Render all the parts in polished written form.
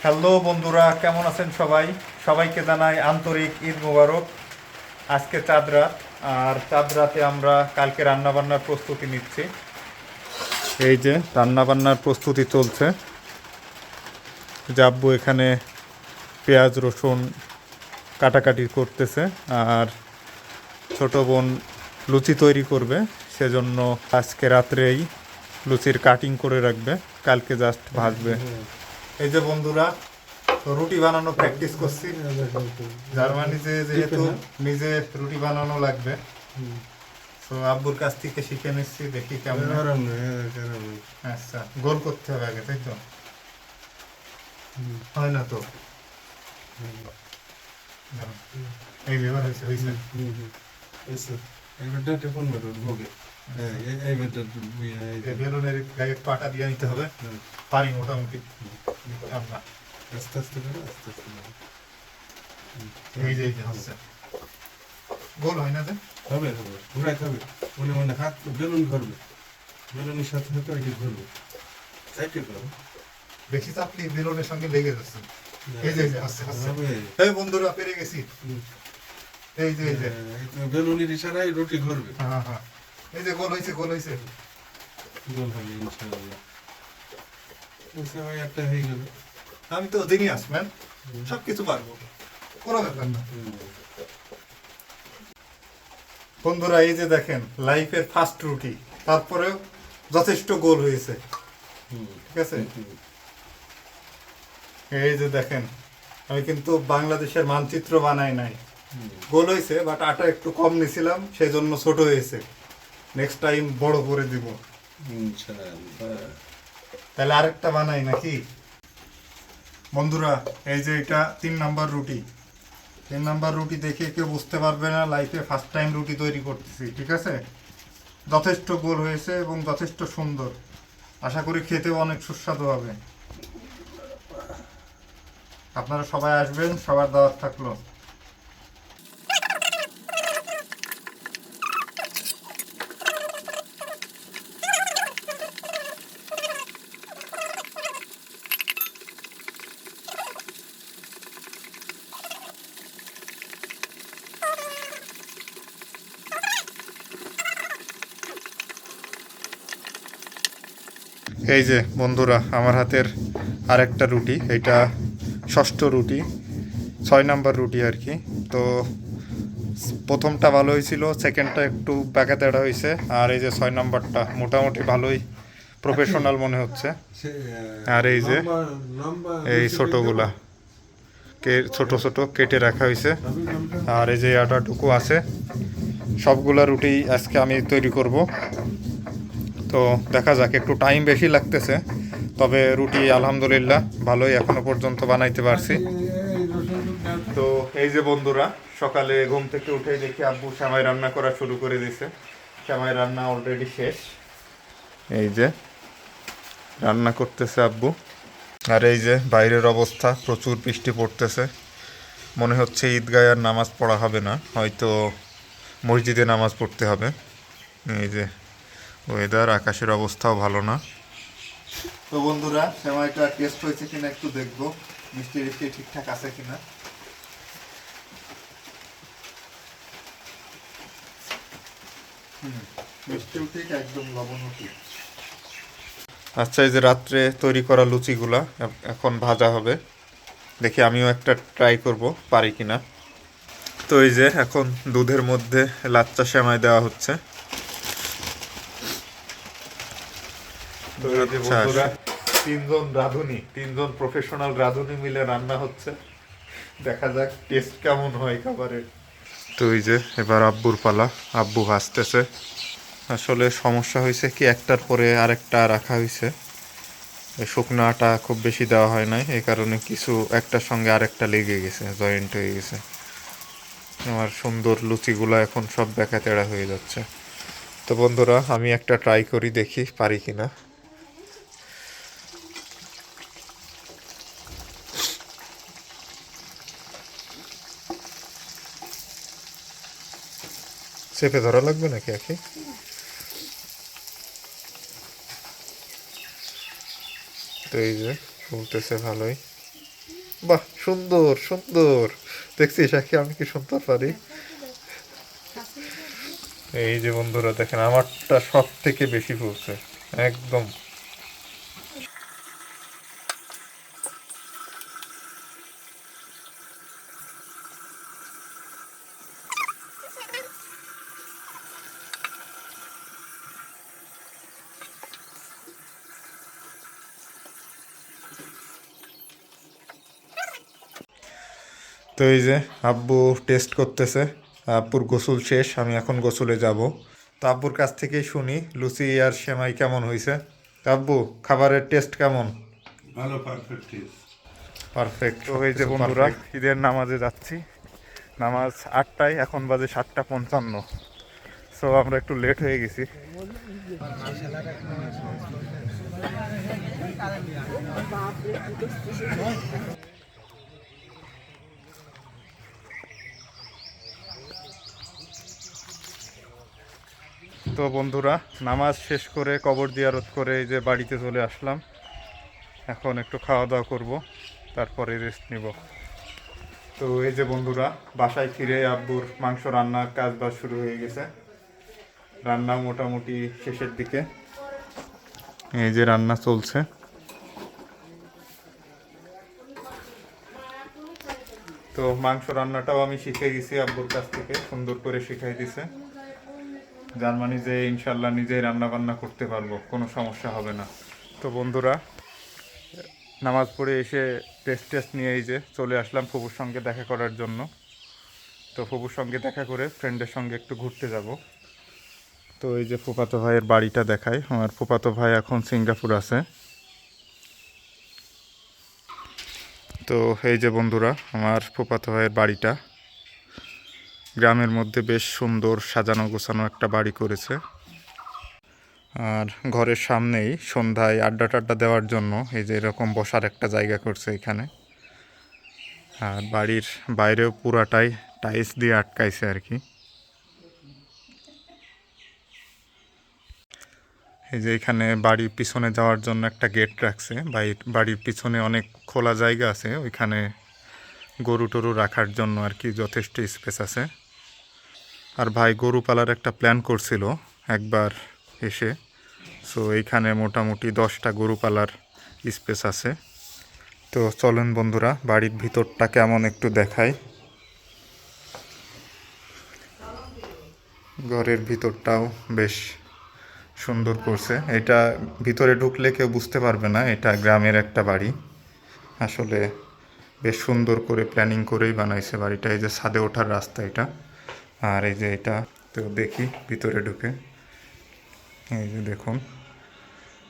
Hello বন্ধুরা, কেমন আছেন সবাই? সবাইকে জানাই আন্তরিক ঈদ মোবারক। আজকে চাঁদ রাত, আর চাঁদ রাতে আমরা কালকে রান্নাবান্নার প্রস্তুতি নিচ্ছি। এই যে রান্নাবান্নার প্রস্তুতি চলছে। যে আব্বু এখানে পেঁয়াজ রসুন কাটাকাটি করতেছে, আর ছোট বোন লুচি তৈরি করবে, সেজন্য আজকে রাত্রেই লুচির কাটিং করে রাখবে, কালকে জাস্ট ভাজবে। এই যে বন্ধুরা, তো রুটি বানানো প্র্যাকটিস করছি। জার্মানিতে যেহেতু নিজে রুটি বানানো লাগবে, তো আব্বুর কাছ থেকে শিখে নিচ্ছি, দেখি কেমন। আচ্ছা, গোল করতে হবে আগে, তাই তো? হয় না তো? এই ব্যাপার হয়েছে হয়েছে। বেলুনের গায়ে পাটা দিয়ে নিতে হবে, পারি মোটামুটি আমরা। আস্তে আস্তে করে আস্তে আস্তে করে। এই যে হচ্ছে গোল হয় না যে? হবে হবে, ঘুরাইতে হবে, মনে মনে হাত বেলুন ঘুরবে, বেলুনের সাথে সাথে আর কি ঘুরবে, সাইডে করো। বেশি চাপলি বেলুনের সঙ্গে লেগে যাচ্ছে। এই যে হচ্ছে হচ্ছে। হবে। এই বন্ধুরা, পেরে গেছি। এই যে এই যে বেলুনের ইশারায় রুটি ঘুরবে। হ্যাঁ হ্যাঁ, এই যে গোল হয়েছে গোল হয়েছে। গোল হবে ইনশাআল্লাহ। বুঝতে ভাই একটা হয়ে গেল। আমি তো জিনিয়াস ম্যান, সব কিছু পারবো, কোনো ব্যাপার না। বন্ধুরা, এই যে দেখেন লাইফের ফার্স্ট রুটি, তারপরেও যথেষ্ট গোল হয়েছে, ঠিক আছে? এই যে দেখেন, আমি কিন্তু বাংলাদেশের মানচিত্র বানাই নাই। গোল হয়েছে, বাট আটা একটু কম নিছিলাম, সেই জন্য ছোট হয়েছে। নেক্সট টাইম বড় করে দিব ইনশাআল্লাহ। তাহলে আরেকটা বানাই নাকি? বন্ধুরা, এই যে এটা 3 নাম্বার রুটি। 3 নাম্বার রুটি দেখে কেউ বুঝতে পারবে না লাইফে ফার্স্ট টাইম রুটি তৈরি করতেছি, ঠিক আছে? যথেষ্ট গোল হয়েছে এবং যথেষ্ট সুন্দর। আশা করি খেতেও অনেক সুস্বাদু হবে। আপনারা সবাই আসবেন, সবার দাওয়াত থাকলো। এই যে বন্ধুরা, আমার হাতের আরেকটা রুটি, এটা ষষ্ঠ রুটি, 6 নাম্বার রুটি আর কি। তো প্রথমটা ভালো হয়েছিল, সেকেন্ডটা একটু ব্যাকা তেড়া হয়েছে, আর এই যে 6 নাম্বারটা মোটামুটি ভালোই প্রফেশনাল মনে হচ্ছে। আর এই যে এই ছোটোগুলা ছোট ছোট কেটে রাখা হয়েছে, আর এই যে আটাটুকু আছে। সবগুলা রুটি আজকে আমি তৈরি করব। তো দেখা যাক, একটু টাইম বেশি লাগতেছে, তবে রুটি আলহামদুলিল্লাহ ভালোই এখনো পর্যন্ত বানাইতে পারছি। তো এই যে বন্ধুরা, সকালে ঘুম থেকে উঠে দেখি আব্বু সেমাই রান্না করা শুরু করে দিয়েছে। সেমাই রান্না অলরেডি শেষ। এই যে রান্না করতেছে আব্বু। আর এই যে বাইরের অবস্থা, প্রচুর বৃষ্টি পড়তেছে। মনে হচ্ছে ঈদগায় আর নামাজ পড়া হবে না, হয়তো মসজিদে নামাজ পড়তে হবে। এই যে ওয়েদার, আকাশের অবস্থাও ভালো না। তো বন্ধুরা, সেমাইটা টেস্ট হয়েছে কিনা একটু দেখবো, মিষ্টি মিষ্টি ঠিকঠাক আছে কিনা। মিষ্টিও ঠিক, একদম লবণও ঠিক। আচ্ছা, এই যে রাত্রে তৈরি করা লুচিগুলা এখন ভাজা হবে, দেখি আমিও একটা ট্রাই করব পারি কিনা। তো এই যে এখন দুধের মধ্যে লাচ্চা সেমাই দেওয়া হচ্ছে। তিনজন প্রফেশনাল রাঁধুনি মিলে রান্না হচ্ছে, দেখা যাক টেস্ট কেমন হয় খাবারের। তো এই যে এবার আব্বুর পালা, আব্বু ভাজতেছে। আসলে সমস্যা হয়েছে কি, একটার পরে আরেকটা রাখা হয়েছে, শুকনো আটা খুব বেশি দেওয়া হয় নাই, এই কারণে কিছু একটার সঙ্গে আরেকটা লেগে গেছে, জয়েন্ট হয়ে গেছে। আমার সুন্দর লুচিগুলো এখন সব বেঁকা তেড়া হয়ে যাচ্ছে। তো বন্ধুরা, আমি একটা ট্রাই করি, দেখি পারি কিনা। চেপে ধরা লাগবে নাকি আখি? তো এই যে ফুলতেছে ভালোই। বাহ, সুন্দর সুন্দর। দেখছিস আখি আমি কি সুন্দর পারি। এই যে বন্ধুরা দেখেন, আমারটা সব থেকে বেশি ফুলছে একদম। তো এই যে আব্বু টেস্ট করতেছে। আব্বুর গোসল শেষ, আমি এখন গোসলে যাব। তো আব্বুর কাছ থেকেই শুনি লুচি আর সেমাই কেমন হয়েছে। তো আব্বু, খাবারের টেস্ট কেমন? ভালো, পারফেক্ট। পারফেক্ট। তো এই যে বন্ধুরা, ঈদের নামাজে যাচ্ছি। নামাজ 8টায়, এখন বাজে 7:55। সো আমরা একটু লেট হয়ে গেছি। তো বন্ধুরা, নামাজ শেষ করে কবর জিয়ারত করে এই যে বাড়িতে চলে আসলাম। এখন একটু খাওয়া দাওয়া করব, তারপরে রেস্ট নিব। তো এই যে বন্ধুরা, বাসায় ফিরে আব্বুর মাংস রান্নার কাজ বাজ শুরু হয়ে গেছে। রান্না মোটামুটি শেষের দিকে। এই যে রান্না চলছে। তো মাংস রান্নাটাও আমি শিখে গেছি আব্বুর কাছ থেকে, সুন্দর করে শিখাই দিছে। যার মানে যে ইনশাল্লাহ নিজেই রান্না বান্না করতে পারবো, কোনো সমস্যা হবে না। তো বন্ধুরা, নামাজ পড়ে এসে টেস্ট নিয়ে এই যে চলে আসলাম ফুপুর সঙ্গে দেখা করার জন্য। তো ফুপুর সঙ্গে দেখা করে ফ্রেন্ডের সঙ্গে একটু ঘুরতে যাব। তো এই যে ফুফাতো ভাইয়ের বাড়িটা দেখায়। আমার ফুফাতো ভাই এখন সিঙ্গাপুর আছে। তো এই যে বন্ধুরা, আমার ফুফাতো ভাইয়ের বাড়িটা গ্রামের মধ্যে বেশ সুন্দর সাজানো গোছানো একটা বাড়ি করেছে। আর ঘরের সামনেই সন্ধ্যায় আড্ডা টাড্ডা দেওয়ার জন্য এই যে এরকম বসার একটা জায়গা করছে এখানে। আর বাড়ির বাইরেও পুরাটাই টাইলস দিয়ে আটকাইছে আর কি। এই যে এখানে বাড়ির পিছনে যাওয়ার জন্য একটা গেট রাখছে। বাড়ির পিছনে অনেক খোলা জায়গা আছে, ওইখানে গরু টরু রাখার জন্য আর কি যথেষ্ট স্পেস আছে। আর ভাই গরু পালার একটা প্ল্যান করছিল একবার এসে। সো এইখানে মোটামুটি 10টা গরু পালার স্পেস আছে। তো চলেন বন্ধুরা, বাড়ির ভিতরটা কেমন একটু দেখাই। ঘরের ভিতরটাও বেশ সুন্দর করছে। এটা ভিতরে ঢুকলে কেউ বুঝতে পারবে না এটা গ্রামের একটা বাড়ি। আসলে বেশ সুন্দর করে প্ল্যানিং করেই বানাইছে বাড়িটা। এই যে ছাদে ওঠার রাস্তা এটা, আর এই যে এটা। তো দেখি ভিতরে ঢুকে, এই যে দেখুন,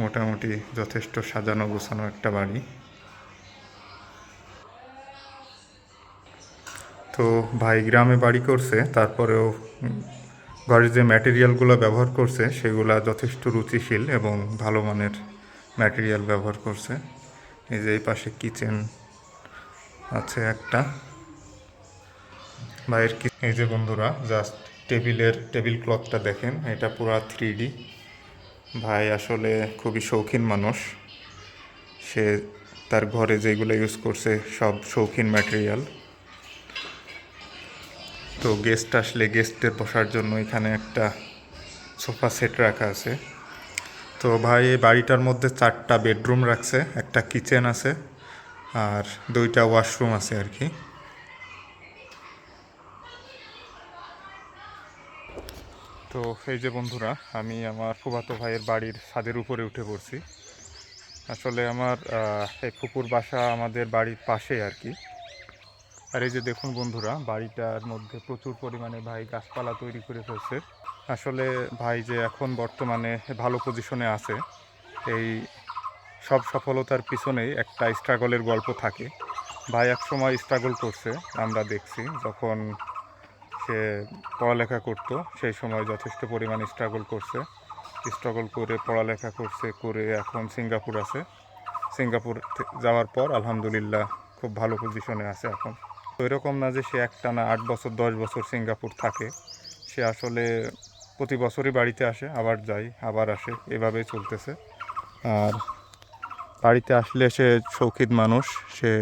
মোটামুটি যথেষ্ট সাজানো গোছানো একটা বাড়ি। তো ভাই গ্রামে বাড়ি করছে, তারপরেও ঘরের যে ম্যাটেরিয়ালগুলো ব্যবহার করছে সেগুলা যথেষ্ট রুচিশীল এবং ভালো মানের ম্যাটেরিয়াল ব্যবহার করছে। এই যে এই পাশে কিচেন আছে একটা ভাইয়ের। এই যে বন্ধুরা, জাস্ট টেবিল ক্লথটা দেখেন, এটা পুরা 3D। ভাই আসলে খুবই শৌখিন মানুষ। সে তার ঘরে যেগুলো ইউজ করছে সব শৌখিন ম্যাটেরিয়াল। তো গেস্ট আসলে গেস্টদের বসার জন্য এখানে একটা সোফা সেট রাখা আছে। তো ভাই এই বাড়িটার মধ্যে 4টা বেডরুম রাখছে, একটা কিচেন আছে আর 2টা ওয়াশরুম আছে আর কি। তো এই যে বন্ধুরা, আমি আমার ফুফাতো ভাইয়ের বাড়ির ছাদের উপরে উঠে পড়ছি। আসলে আমার এই ফুপুর বাসা আমাদের বাড়ির পাশে আর কি। আর এই যে দেখুন বন্ধুরা, বাড়িটার মধ্যে প্রচুর পরিমাণে ভাই গাছপালা তৈরি করে ফেলছে। আসলে ভাই যে এখন বর্তমানে ভালো পজিশনে আছে, এই সব সফলতার পিছনেই একটা স্ট্রাগলের গল্প থাকে। ভাই এক সময় স্ট্রাগল করছে, আমরা দেখছি যখন সে পড়ালেখা করত সেই সময় যথেষ্ট পরিমাণে স্ট্রাগল করে পড়ালেখা করে এখন সিঙ্গাপুর আছে। সিঙ্গাপুর যাওয়ার পর আলহামদুলিল্লাহ খুব ভালো পজিশনে আছে এখন। তো এরকম না যে সে একটানা 8 বছর 10 বছর সিঙ্গাপুর থাকে। সে আসলে প্রতি বছরই বাড়িতে আসে, আবার যায়, আবার আসে, এভাবেই চলতেছে। আর বাড়িতে আসলে সে শৌখিন মানুষ, সে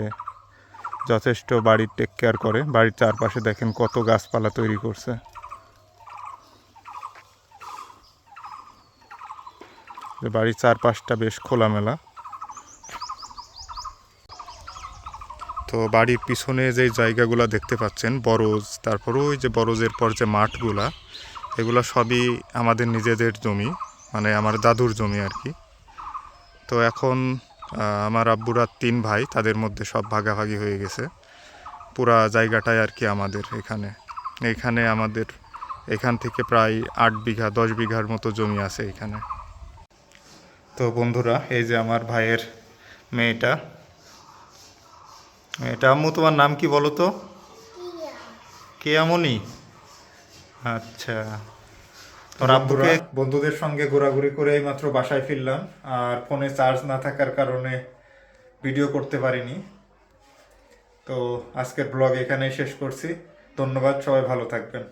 যথেষ্ট বাড়ির টেক কেয়ার করে। বাড়ির চারপাশে দেখেন কত গাছপালা তৈরি করছে। যে বাড়ির চারপাশটা বেশ খোলামেলা। তো বাড়ির পিছনে যে জায়গাগুলো দেখতে পাচ্ছেন বরজ, তারপর ওই যে বরজের পর যে মাঠগুলা, এগুলো সবই আমাদের নিজেদের জমি, মানে আমার দাদুর জমি আর কি। তো এখন আমার আব্বুরা 3 ভাই, তাদের মধ্যে সব ভাগাভাগি হয়ে গেছে। পুরা জায়গাটাই আর কি আমাদের। এখানে আমাদের এখান থেকে প্রায় 8 বিঘা 10 বিঘার মতো জমি আছে এখানে। তো বন্ধুরা, এই যে আমার ভাইয়ের মেয়েটা। আম্মু তোমার নাম কি বলো তো? কেয়ামনি। আচ্ছা, তোর আব্বুকে বন্ধুদের সঙ্গে ঘোরাঘুরি করে এইমাত্র বাসায় ফিরলাম। আর ফোনে চার্জ না থাকার কারণে ভিডিও করতে পারিনি। তো আজকের ব্লগ এখানেই শেষ করছি। ধন্যবাদ, সবাই ভালো থাকবেন।